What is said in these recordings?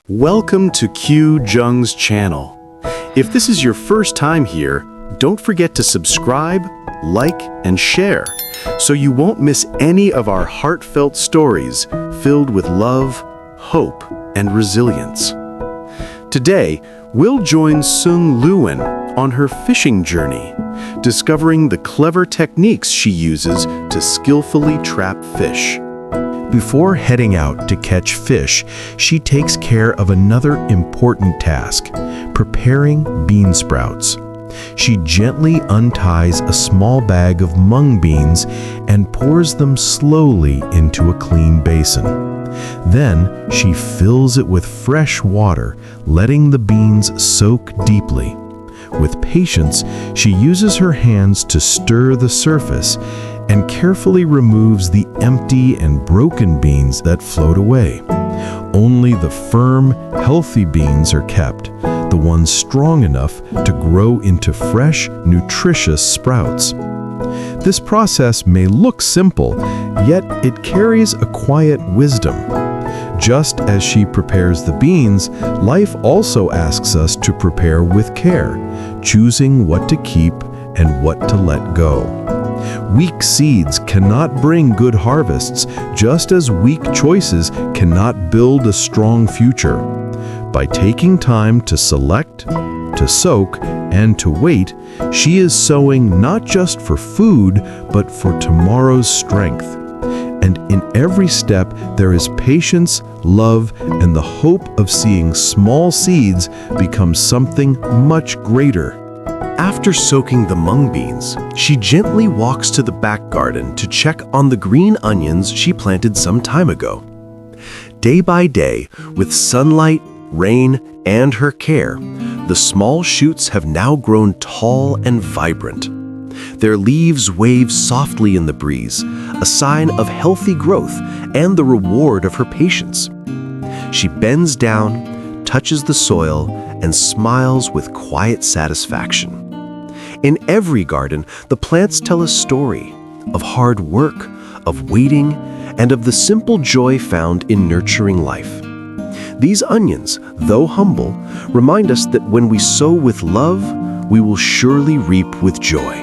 Welcome to Dung's channel. If this is your first time here, don't forget to subscribe, like, and share so you won't miss any of our heartfelt stories filled with love, hope, and resilience. Today, we'll join Sung Luyen on her fishing journey, discovering the clever techniques she uses to skillfully trap fish. Before heading out to catch fish, she takes care of another important task, preparing bean sprouts. She gently unties a small bag of mung beans and pours them slowly into a clean basin. Then she fills it with fresh water, letting the beans soak deeply. With patience, she uses her hands to stir the surface and carefully removes the empty and broken beans that float away. Only the firm, healthy beans are kept, the ones strong enough to grow into fresh, nutritious sprouts. This process may look simple, yet it carries a quiet wisdom. Just as she prepares the beans, life also asks us to prepare with care, choosing what to keep and what to let go. Weak seeds cannot bring good harvests, just as weak choices cannot build a strong future. By taking time to select, to soak, and to wait, she is sowing not just for food, but for tomorrow's strength. And in every step, there is patience, love, and the hope of seeing small seeds become something much greater. After soaking the mung beans, she gently walks to the back garden to check on the green onions she planted some time ago. Day by day, with sunlight, rain, and her care, the small shoots have now grown tall and vibrant. Their leaves wave softly in the breeze, a sign of healthy growth and the reward of her patience. She bends down, touches the soil, and smiles with quiet satisfaction. In every garden, the plants tell a story of hard work, of waiting, and of the simple joy found in nurturing life. These onions, though humble, remind us that when we sow with love, we will surely reap with joy.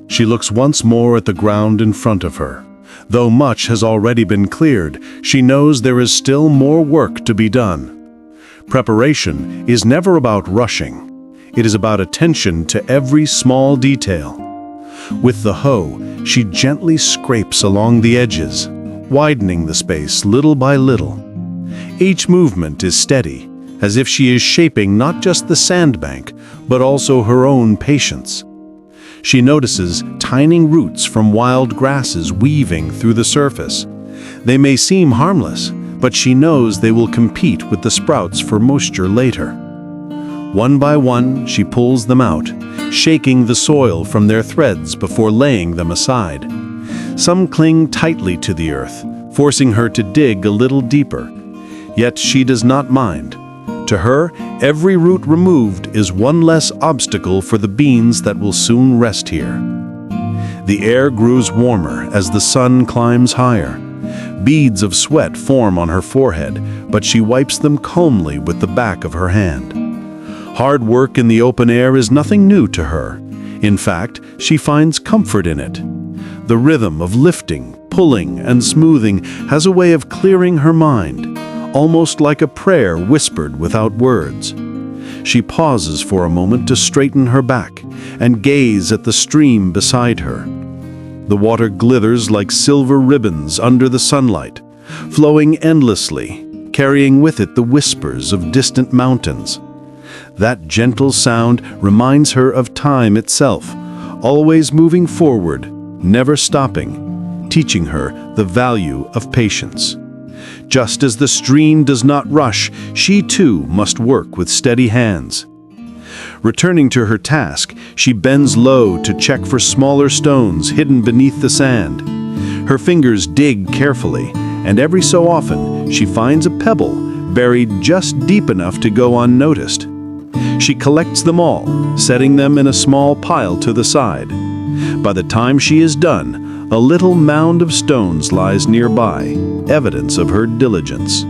She looks once more at the ground in front of her. Though much has already been cleared, she knows there is still more work to be done. Preparation is never about rushing. It is about attention to every small detail. With the hoe, she gently scrapes along the edges, widening the space little by little. Each movement is steady, as if she is shaping not just the sandbank, but also her own patience. She notices tiny roots from wild grasses weaving through the surface. They may seem harmless, but she knows they will compete with the sprouts for moisture later. One by one, she pulls them out, shaking the soil from their threads before laying them aside. Some cling tightly to the earth, forcing her to dig a little deeper. Yet she does not mind. To her, every root removed is one less obstacle for the beans that will soon rest here. The air grows warmer as the sun climbs higher. Beads of sweat form on her forehead, but she wipes them calmly with the back of her hand. Hard work in the open air is nothing new to her. In fact, she finds comfort in it. The rhythm of lifting, pulling, and smoothing has a way of clearing her mind, almost like a prayer whispered without words. She pauses for a moment to straighten her back and gaze at the stream beside her. The water glitters like silver ribbons under the sunlight, flowing endlessly, carrying with it the whispers of distant mountains. That gentle sound reminds her of time itself, always moving forward, never stopping, teaching her the value of patience. Just as the stream does not rush, she too must work with steady hands. Returning to her task, she bends low to check for smaller stones hidden beneath the sand. Her fingers dig carefully, and every so often she finds a pebble buried just deep enough to go unnoticed. She collects them all, setting them in a small pile to the side. By the time she is done, A little mound of stones lies nearby, evidence of her diligence.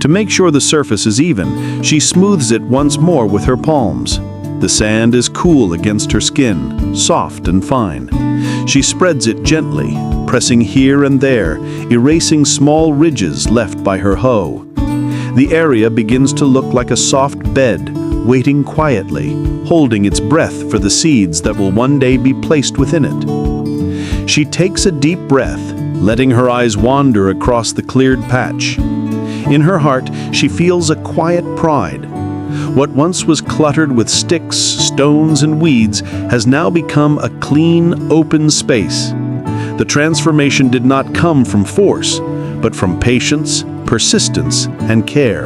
To make sure the surface is even, she smooths it once more with her palms. The sand is cool against her skin, soft and fine. She spreads it gently, pressing here and there, erasing small ridges left by her hoe. The area begins to look like a soft bed, waiting quietly, holding its breath for the seeds that will one day be placed within it. She takes a deep breath, letting her eyes wander across the cleared patch. In her heart, she feels a quiet pride. What once was cluttered with sticks, stones, and weeds has now become a clean, open space. The transformation did not come from force, but from patience, persistence, and care.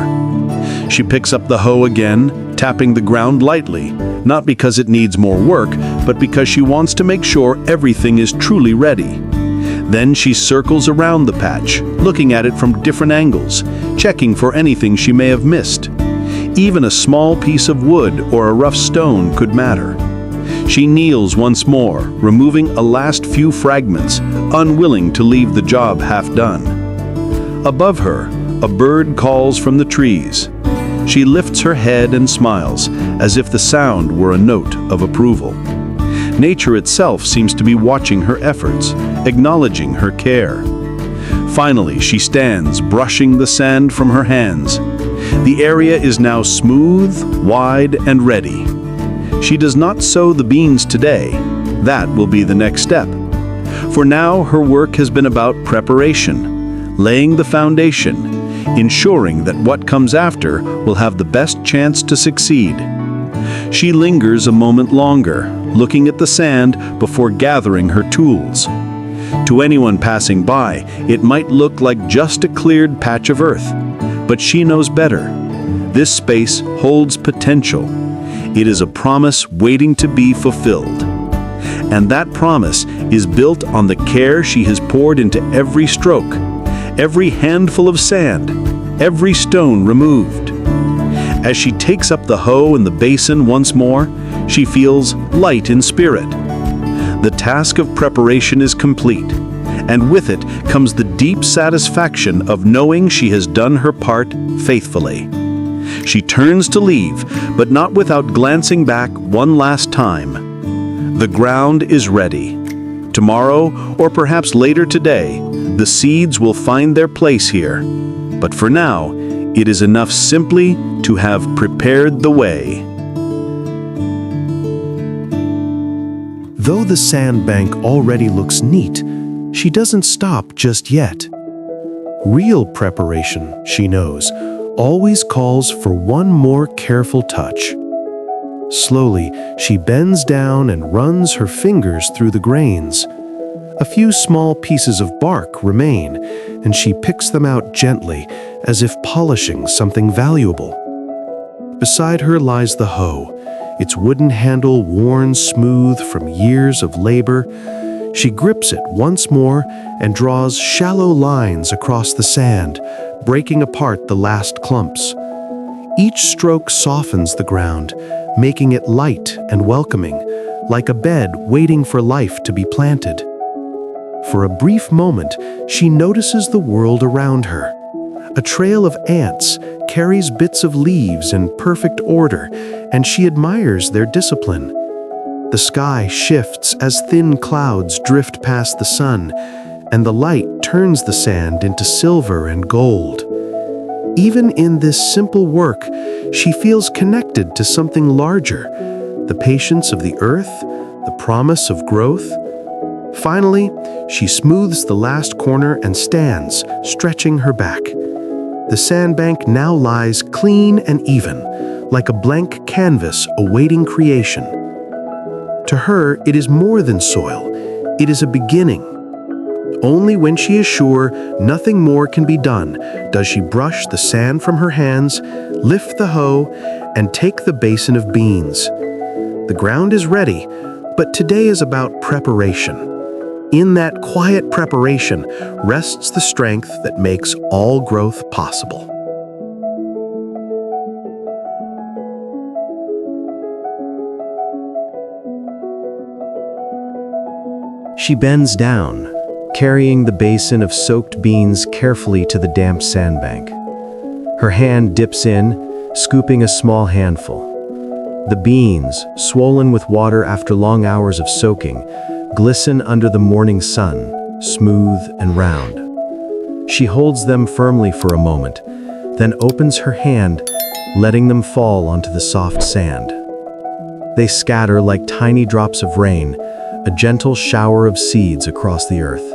She picks up the hoe again, tapping the ground lightly, not because it needs more work, but because she wants to make sure everything is truly ready. Then she circles around the patch, looking at it from different angles, checking for anything she may have missed. Even a small piece of wood or a rough stone could matter. She kneels once more, removing a last few fragments, unwilling to leave the job half done. Above her, a bird calls from the trees. She lifts her head and smiles, as if the sound were a note of approval. Nature itself seems to be watching her efforts, acknowledging her care. Finally, she stands, brushing the sand from her hands. The area is now smooth, wide, and ready. She does not sow the beans today. That will be the next step. For now, her work has been about preparation, laying the foundation, ensuring that what comes after will have the best chance to succeed. She lingers a moment longer, looking at the sand before gathering her tools. To anyone passing by, it might look like just a cleared patch of earth, but she knows better. This space holds potential. It is a promise waiting to be fulfilled. And that promise is built on the care she has poured into every stroke, every handful of sand, every stone removed. As she takes up the hoe and the basin once more, she feels light in spirit. The task of preparation is complete, and with it comes the deep satisfaction of knowing she has done her part faithfully. She turns to leave, but not without glancing back one last time. The ground is ready. Tomorrow, or perhaps later today, the seeds will find their place here. But for now, it is enough simply to have prepared the way. Though the sandbank already looks neat, she doesn't stop just yet. Real preparation, she knows, always calls for one more careful touch. Slowly, she bends down and runs her fingers through the grains. A few small pieces of bark remain, and she picks them out gently, as if polishing something valuable. Beside her lies the hoe, its wooden handle worn smooth from years of labor. She grips it once more and draws shallow lines across the sand, breaking apart the last clumps. Each stroke softens the ground, making it light and welcoming, like a bed waiting for life to be planted. For a brief moment, she notices the world around her. A trail of ants carries bits of leaves in perfect order, and she admires their discipline. The sky shifts as thin clouds drift past the sun, and the light turns the sand into silver and gold. Even in this simple work, she feels connected to something larger, the patience of the earth, the promise of growth. Finally, she smooths the last corner and stands, stretching her back. The sandbank now lies clean and even, like a blank canvas awaiting creation. To her, it is more than soil. It is a beginning. Only when she is sure nothing more can be done does she brush the sand from her hands, lift the hoe, and take the basin of beans. The ground is ready, but today is about preparation. In that quiet preparation rests the strength that makes all growth possible. She bends down, carrying the basin of soaked beans carefully to the damp sandbank. Her hand dips in, scooping a small handful. The beans, swollen with water after long hours of soaking, glisten under the morning sun, smooth and round. She holds them firmly for a moment, then opens her hand, letting them fall onto the soft sand. They scatter like tiny drops of rain, a gentle shower of seeds across the earth.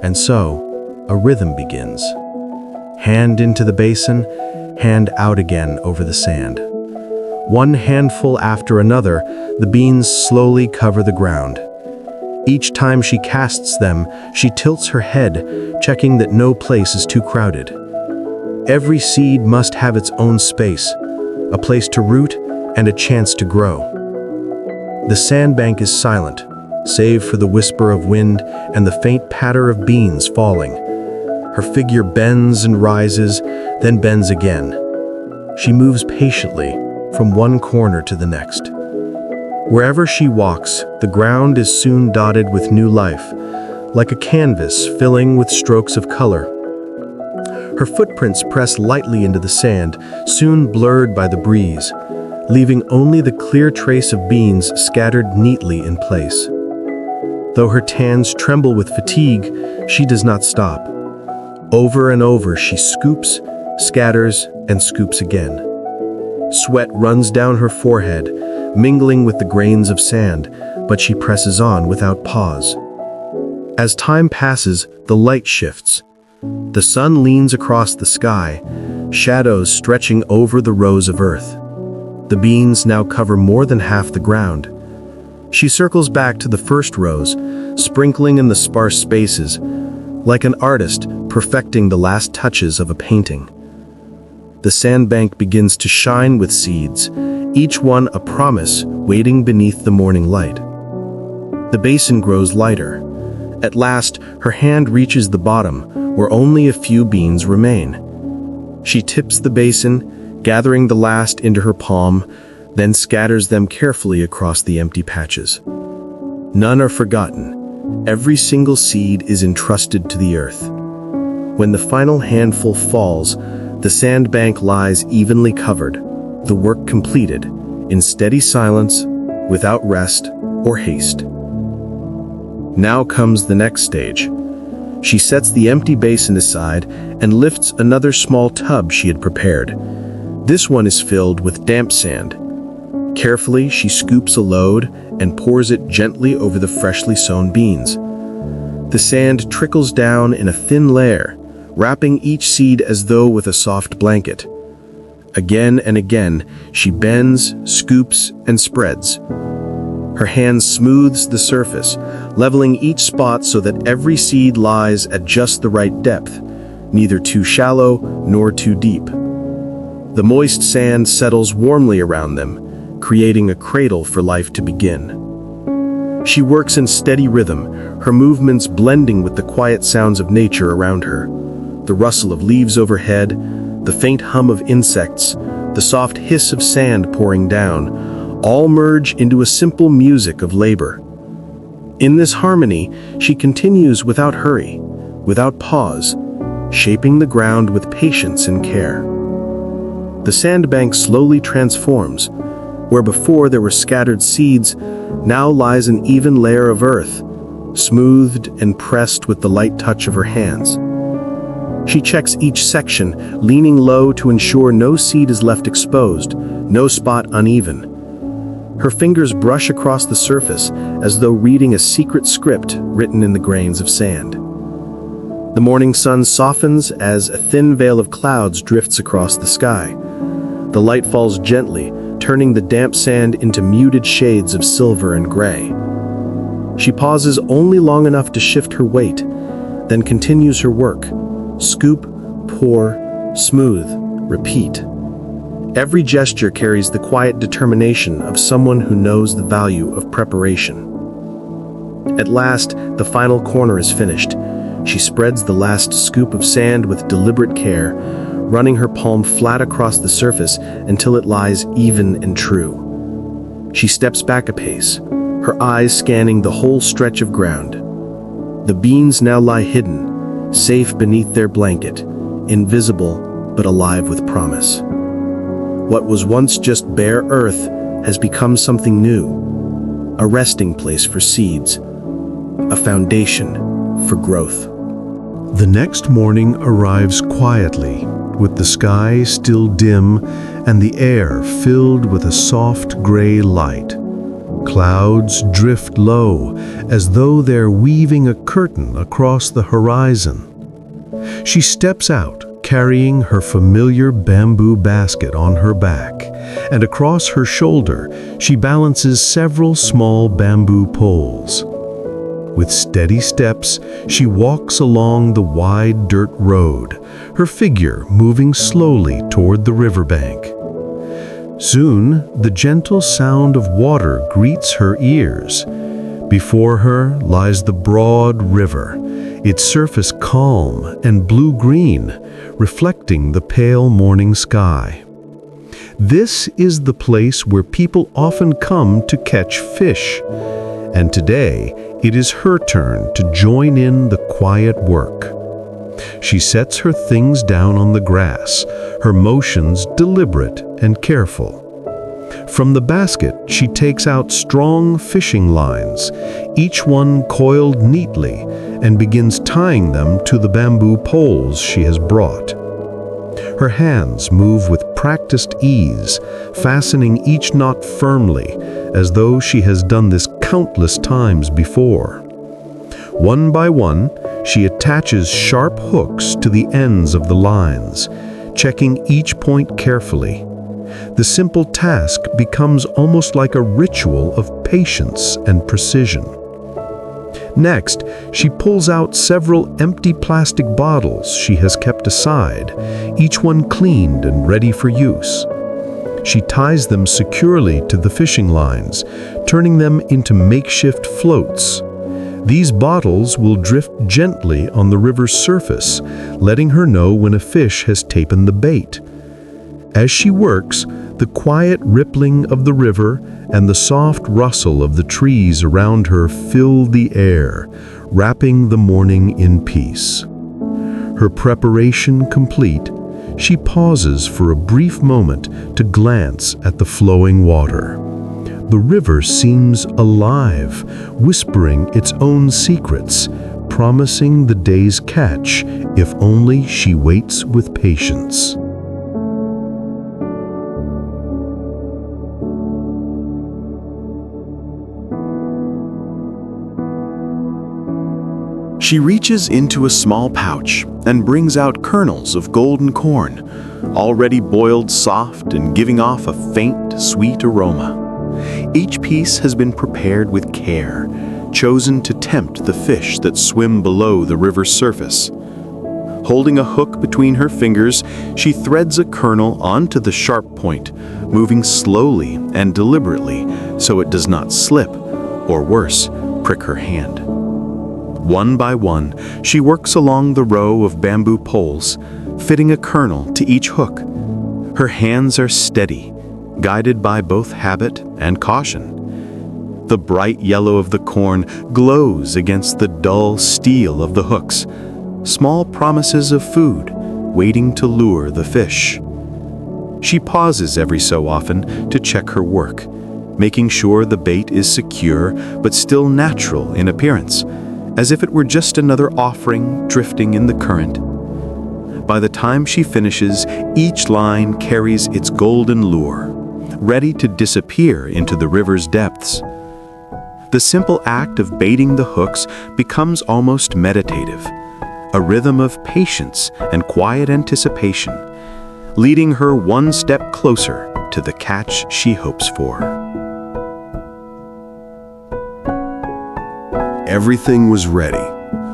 And so, a rhythm begins. Hand into the basin, hand out again over the sand. One handful after another, the beans slowly cover the ground. Each time she casts them, she tilts her head, checking that no place is too crowded. Every seed must have its own space, a place to root and a chance to grow. The sandbank is silent, save for the whisper of wind and the faint patter of beans falling. Her figure bends and rises, then bends again. She moves patiently from one corner to the next. Wherever she walks, the ground is soon dotted with new life, like a canvas filling with strokes of color. Her footprints press lightly into the sand, soon blurred by the breeze, leaving only the clear trace of beans scattered neatly in place. Though her hands tremble with fatigue, she does not stop. Over and over she scoops, scatters, and scoops again. Sweat runs down her forehead, mingling with the grains of sand, but she presses on without pause. As time passes, the light shifts. The sun leans across the sky, shadows stretching over the rows of earth. The beans now cover more than half the ground. She circles back to the first rows, sprinkling in the sparse spaces, like an artist perfecting the last touches of a painting. The sandbank begins to shine with seeds, each one a promise waiting beneath the morning light. The basin grows lighter. At last, her hand reaches the bottom, where only a few beans remain. She tips the basin, gathering the last into her palm, then scatters them carefully across the empty patches. None are forgotten. Every single seed is entrusted to the earth. When the final handful falls, the sandbank lies evenly covered, the work completed, in steady silence, without rest or haste. Now comes the next stage. She sets the empty basin aside and lifts another small tub she had prepared. This one is filled with damp sand. Carefully, she scoops a load and pours it gently over the freshly sown beans. The sand trickles down in a thin layer, wrapping each seed as though with a soft blanket. Again and again, she bends, scoops, and spreads. Her hand smooths the surface, leveling each spot so that every seed lies at just the right depth, neither too shallow nor too deep. The moist sand settles warmly around them, creating a cradle for life to begin. She works in steady rhythm, her movements blending with the quiet sounds of nature around her. The rustle of leaves overhead, the faint hum of insects, the soft hiss of sand pouring down, all merge into a simple music of labor. In this harmony, she continues without hurry, without pause, shaping the ground with patience and care. The sandbank slowly transforms. Where before there were scattered seeds, now lies an even layer of earth, smoothed and pressed with the light touch of her hands. She checks each section, leaning low to ensure no seed is left exposed, no spot uneven. Her fingers brush across the surface as though reading a secret script written in the grains of sand. The morning sun softens as a thin veil of clouds drifts across the sky. The light falls gently, turning the damp sand into muted shades of silver and gray. She pauses only long enough to shift her weight, then continues her work. Scoop, pour, smooth, repeat. Every gesture carries the quiet determination of someone who knows the value of preparation. At last, the final corner is finished. She spreads the last scoop of sand with deliberate care, running her palm flat across the surface until it lies even and true. She steps back a pace, her eyes scanning the whole stretch of ground. The beans now lie hidden, safe beneath their blanket, invisible but alive with promise. What was once just bare earth has become something new, a resting place for seeds, a foundation for growth. The next morning arrives quietly, with the sky still dim and the air filled with a soft gray light. Clouds drift low, as though they're weaving a curtain across the horizon. She steps out, carrying her familiar bamboo basket on her back, and across her shoulder she balances several small bamboo poles. With steady steps, she walks along the wide dirt road, her figure moving slowly toward the riverbank. Soon, the gentle sound of water greets her ears. Before her lies the broad river, its surface calm and blue-green, reflecting the pale morning sky. This is the place where people often come to catch fish, and today it is her turn to join in the quiet work. She sets her things down on the grass, her motions deliberate and careful. From the basket, she takes out strong fishing lines, each one coiled neatly, and begins tying them to the bamboo poles she has brought. Her hands move with practiced ease, fastening each knot firmly, as though she has done this countless times before. One by one, she attaches sharp hooks to the ends of the lines, checking each point carefully. The simple task becomes almost like a ritual of patience and precision. Next, she pulls out several empty plastic bottles she has kept aside, each one cleaned and ready for use. She ties them securely to the fishing lines, turning them into makeshift floats. These bottles will drift gently on the river's surface, letting her know when a fish has taken the bait. As she works, the quiet rippling of the river and the soft rustle of the trees around her fill the air, wrapping the morning in peace. Her preparation complete, she pauses for a brief moment to glance at the flowing water. The river seems alive, whispering its own secrets, promising the day's catch if only she waits with patience. She reaches into a small pouch and brings out kernels of golden corn, already boiled soft and giving off a faint, sweet aroma. Each piece has been prepared with care, chosen to tempt the fish that swim below the river's surface. Holding a hook between her fingers, she threads a kernel onto the sharp point, moving slowly and deliberately so it does not slip, or worse, prick her hand. One by one, she works along the row of bamboo poles, fitting a kernel to each hook. Her hands are steady, guided by both habit and caution. The bright yellow of the corn glows against the dull steel of the hooks, small promises of food waiting to lure the fish. She pauses every so often to check her work, making sure the bait is secure but still natural in appearance, as if it were just another offering drifting in the current. By the time she finishes, each line carries its golden lure, ready to disappear into the river's depths. The simple act of baiting the hooks becomes almost meditative, a rhythm of patience and quiet anticipation, leading her one step closer to the catch she hopes for. Everything was ready.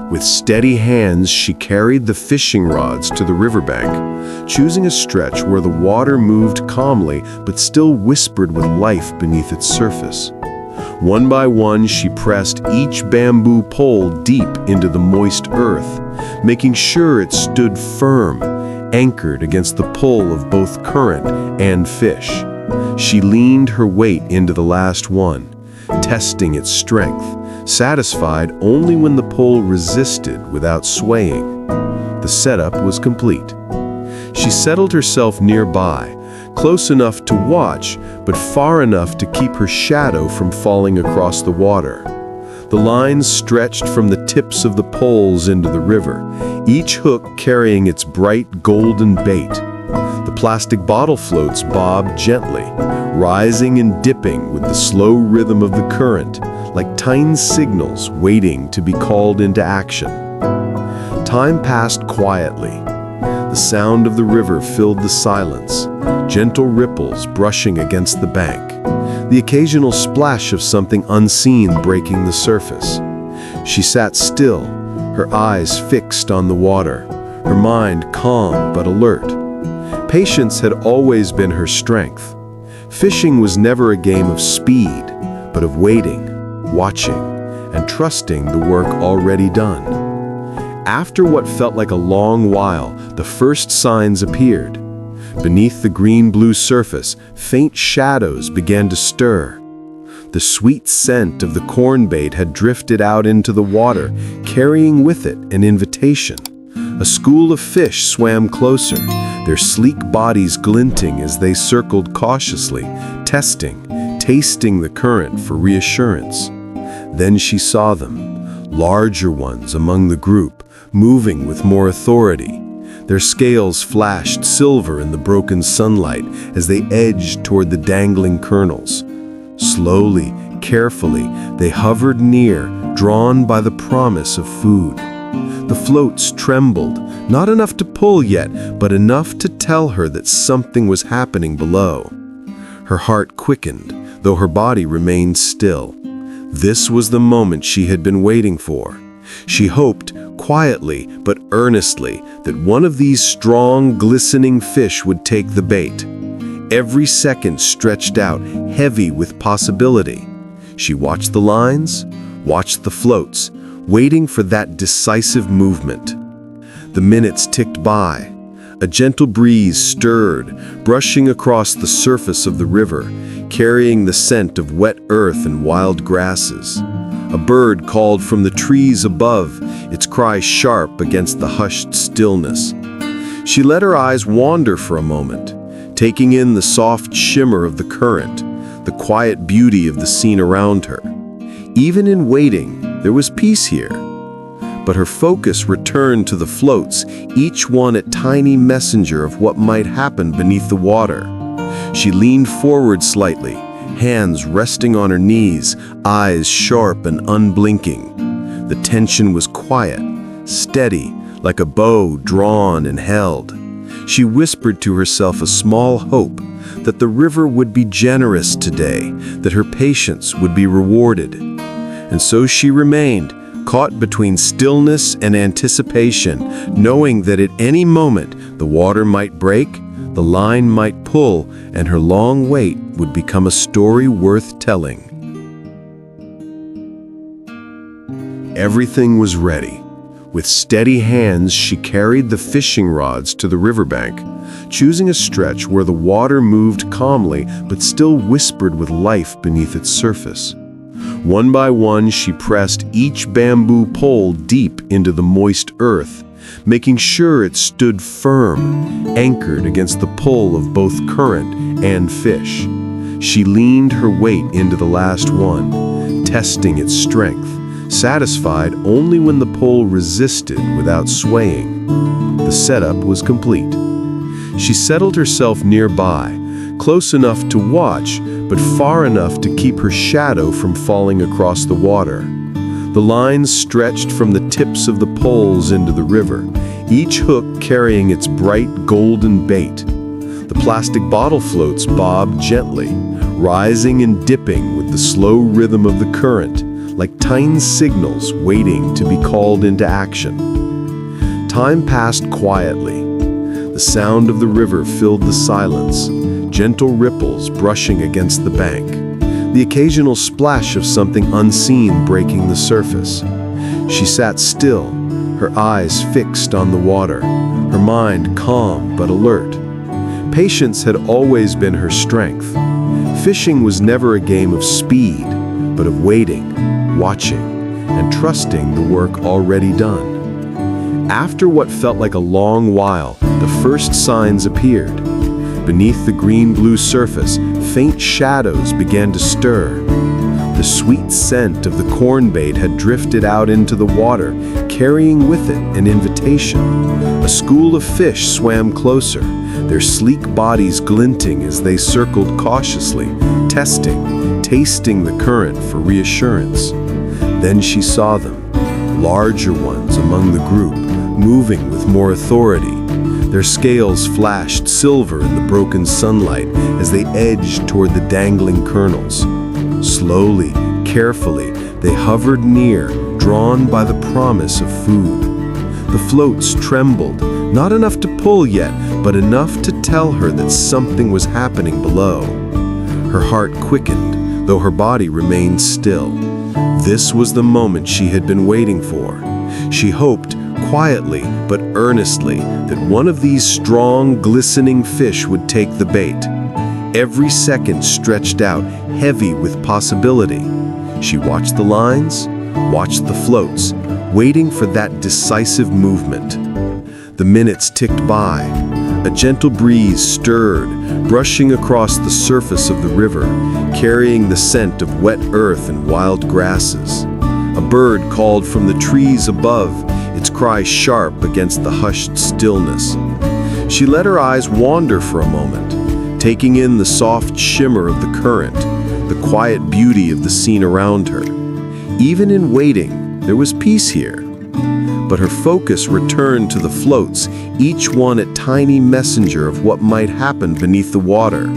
With steady hands, she carried the fishing rods to the riverbank, choosing a stretch where the water moved calmly but still whispered with life beneath its surface. One by one, she pressed each bamboo pole deep into the moist earth, making sure it stood firm, anchored against the pull of both current and fish. She leaned her weight into the last one, testing its strength, satisfied only when the pole resisted without swaying. The setup was complete. She settled herself nearby, close enough to watch, but far enough to keep her shadow from falling across the water. The lines stretched from the tips of the poles into the river, each hook carrying its bright golden bait. The plastic bottle floats bobbed gently, rising and dipping with the slow rhythm of the current, like tiny signals waiting to be called into action. Time passed quietly. The sound of the river filled the silence, gentle ripples brushing against the bank, the occasional splash of something unseen breaking the surface. She sat still, her eyes fixed on the water, her mind calm but alert. Patience had always been her strength. Fishing was never a game of speed, but of waiting, watching, and trusting the work already done. After what felt like a long while, the first signs appeared. Beneath the green-blue surface, faint shadows began to stir. The sweet scent of the corn bait had drifted out into the water, carrying with it an invitation. A school of fish swam closer, their sleek bodies glinting as they circled cautiously, tasting the current for reassurance. Then she saw them, larger ones among the group, moving with more authority. Their scales flashed silver in the broken sunlight as they edged toward the dangling kernels. Slowly, carefully, they hovered near, drawn by the promise of food. The floats trembled, not enough to pull yet, but enough to tell her that something was happening below. Her heart quickened, though her body remained still. This was the moment she had been waiting for. She hoped, quietly but earnestly, that one of these strong, glistening fish would take the bait. Every second stretched out, heavy with possibility. She watched the lines, watched the floats, waiting for that decisive movement. The minutes ticked by. A gentle breeze stirred, brushing across the surface of the river, carrying the scent of wet earth and wild grasses. A bird called from the trees above, its cry sharp against the hushed stillness. She let her eyes wander for a moment, taking in the soft shimmer of the current, the quiet beauty of the scene around her. Even in waiting, there was peace here. But her focus returned to the floats, each one a tiny messenger of what might happen beneath the water. She leaned forward slightly, hands resting on her knees, eyes sharp and unblinking. The tension was quiet, steady, like a bow drawn and held. She whispered to herself a small hope that the river would be generous today, that her patience would be rewarded. And so she remained, caught between stillness and anticipation, knowing that at any moment the water might break, the line might pull, and her long wait would become a story worth telling. Everything was ready. With steady hands, she carried the fishing rods to the riverbank, choosing a stretch where the water moved calmly but still whispered with life beneath its surface. One by one, she pressed each bamboo pole deep into the moist earth, making sure it stood firm, anchored against the pull of both current and fish. She leaned her weight into the last one, testing its strength, satisfied only when the pole resisted without swaying. The setup was complete. She settled herself nearby, close enough to watch, but far enough to keep her shadow from falling across the water. The lines stretched from the tips of the poles into the river, each hook carrying its bright golden bait. The plastic bottle floats bobbed gently, rising and dipping with the slow rhythm of the current, like tiny signals waiting to be called into action. Time passed quietly. The sound of the river filled the silence, gentle ripples brushing against the bank, the occasional splash of something unseen breaking the surface. She sat still, her eyes fixed on the water, her mind calm but alert. Patience had always been her strength. Fishing was never a game of speed, but of waiting, watching, and trusting the work already done. After what felt like a long while, the first signs appeared. Beneath the green-blue surface, faint shadows began to stir. The sweet scent of the corn bait had drifted out into the water, carrying with it an invitation. A school of fish swam closer, their sleek bodies glinting as they circled cautiously, testing, tasting the current for reassurance. Then she saw them, larger ones among the group, moving with more authority. Their scales flashed silver in the broken sunlight as they edged toward the dangling kernels. Slowly, carefully, they hovered near, drawn by the promise of food. The floats trembled, not enough to pull yet, but enough to tell her that something was happening below. Her heart quickened, though her body remained still. This was the moment she had been waiting for. She hoped, quietly but earnestly, that one of these strong, glistening fish would take the bait. Every second stretched out, heavy with possibility. She watched the lines, watched the floats, waiting for that decisive movement. The minutes ticked by. A gentle breeze stirred, brushing across the surface of the river, carrying the scent of wet earth and wild grasses. A bird called from the trees above, its cry sharp against the hushed stillness. She let her eyes wander for a moment, taking in the soft shimmer of the current, the quiet beauty of the scene around her. Even in waiting, there was peace here. But her focus returned to the floats, each one a tiny messenger of what might happen beneath the water.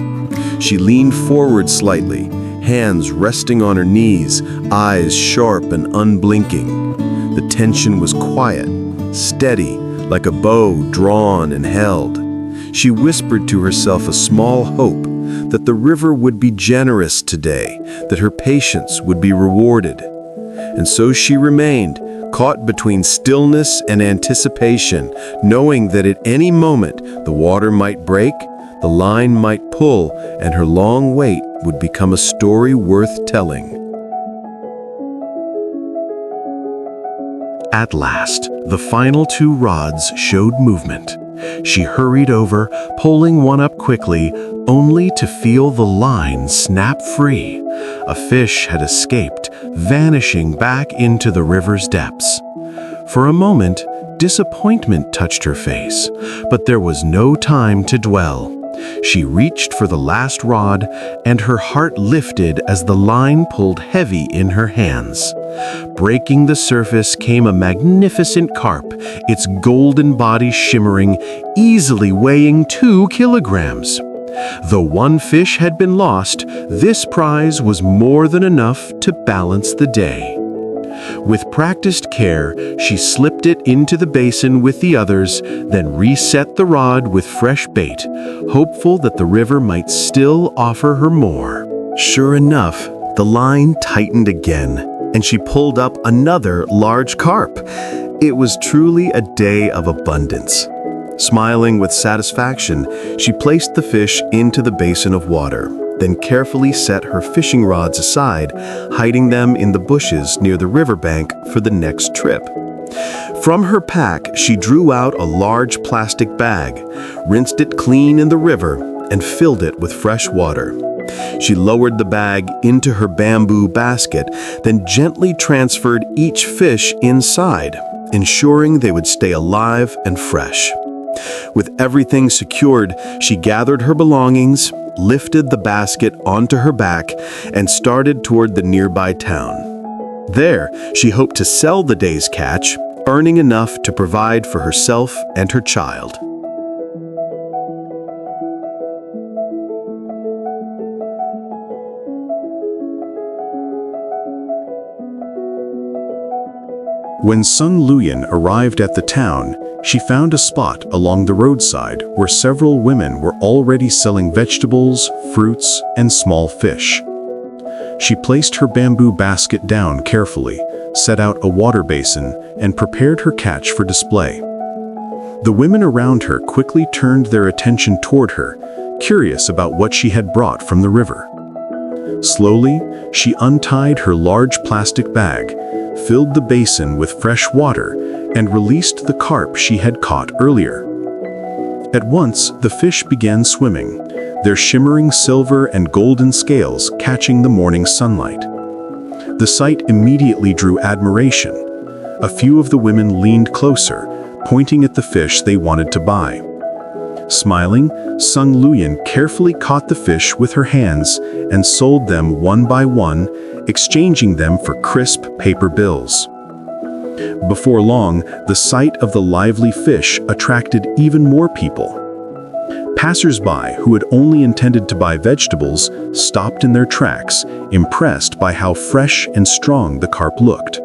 She leaned forward slightly, hands resting on her knees, eyes sharp and unblinking. The tension was quiet, steady, like a bow drawn and held. She whispered to herself a small hope that the river would be generous today, that her patience would be rewarded. And so she remained, caught between stillness and anticipation, knowing that at any moment the water might break, the line might pull, and her long wait would become a story worth telling. At last, the final 2 rods showed movement. She hurried over, pulling one up quickly, only to feel the line snap free. A fish had escaped, vanishing back into the river's depths. For a moment, disappointment touched her face, but there was no time to dwell. She reached for the last rod, and her heart lifted as the line pulled heavy in her hands. Breaking the surface came a magnificent carp, its golden body shimmering, easily weighing 2 kilograms. Though one fish had been lost, this prize was more than enough to balance the day. With practiced care, she slipped it into the basin with the others, then reset the rod with fresh bait, hopeful that the river might still offer her more. Sure enough, the line tightened again, and she pulled up another large carp. It was truly a day of abundance. Smiling with satisfaction, she placed the fish into the basin of water, then carefully set her fishing rods aside, hiding them in the bushes near the riverbank for the next trip. From her pack, she drew out a large plastic bag, rinsed it clean in the river, and filled it with fresh water. She lowered the bag into her bamboo basket, then gently transferred each fish inside, ensuring they would stay alive and fresh. With everything secured, she gathered her belongings, lifted the basket onto her back, and started toward the nearby town. There, she hoped to sell the day's catch, earning enough to provide for herself and her child. When Sung Luyen arrived at the town, she found a spot along the roadside where several women were already selling vegetables, fruits, and small fish. She placed her bamboo basket down carefully, set out a water basin, and prepared her catch for display. The women around her quickly turned their attention toward her, curious about what she had brought from the river. Slowly, she untied her large plastic bag, filled the basin with fresh water, and released the carp she had caught earlier. At once, the fish began swimming, their shimmering silver and golden scales catching the morning sunlight. The sight immediately drew admiration. A few of the women leaned closer, pointing at the fish they wanted to buy. Smiling, Sung Luyen carefully caught the fish with her hands and sold them one by one, exchanging them for crisp paper bills. Before long, the sight of the lively fish attracted even more people. Passersby, who had only intended to buy vegetables, stopped in their tracks, impressed by how fresh and strong the carp looked.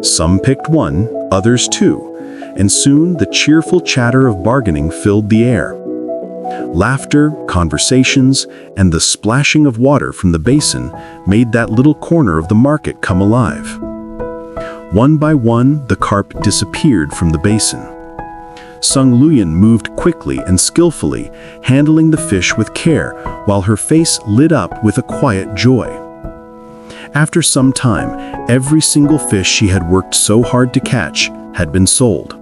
Some picked one, others two, and soon the cheerful chatter of bargaining filled the air. Laughter, conversations, and the splashing of water from the basin made that little corner of the market come alive. One by one, the carp disappeared from the basin. Sung Luyen moved quickly and skillfully, handling the fish with care, while her face lit up with a quiet joy. After some time, every single fish she had worked so hard to catch had been sold.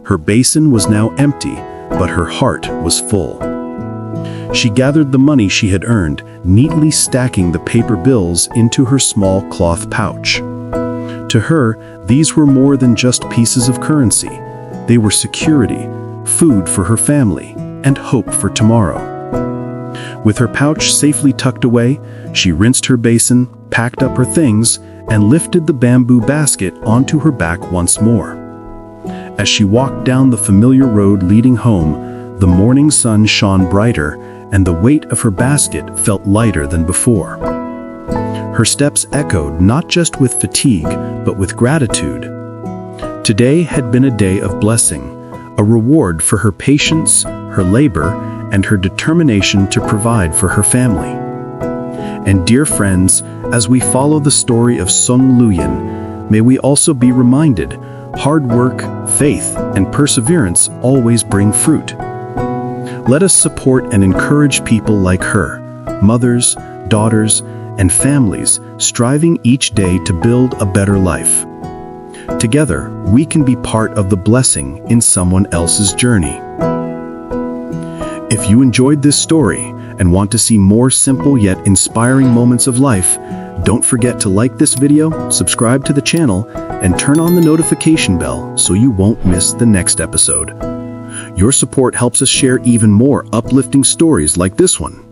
Her basin was now empty, but her heart was full. She gathered the money she had earned, neatly stacking the paper bills into her small cloth pouch. To her, these were more than just pieces of currency. They were security, food for her family, and hope for tomorrow. With her pouch safely tucked away, she rinsed her basin, packed up her things, and lifted the bamboo basket onto her back once more. As she walked down the familiar road leading home, the morning sun shone brighter, and the weight of her basket felt lighter than before. Her steps echoed not just with fatigue, but with gratitude. Today had been a day of blessing, a reward for her patience, her labor, and her determination to provide for her family. And dear friends, as we follow the story of Sung Luyen, may we also be reminded, hard work, faith, and perseverance always bring fruit. Let us support and encourage people like her, mothers, daughters, and families striving each day to build a better life. Together, we can be part of the blessing in someone else's journey. If you enjoyed this story and want to see more simple yet inspiring moments of life, don't forget to like this video, subscribe to the channel, and turn on the notification bell so you won't miss the next episode. Your support helps us share even more uplifting stories like this one.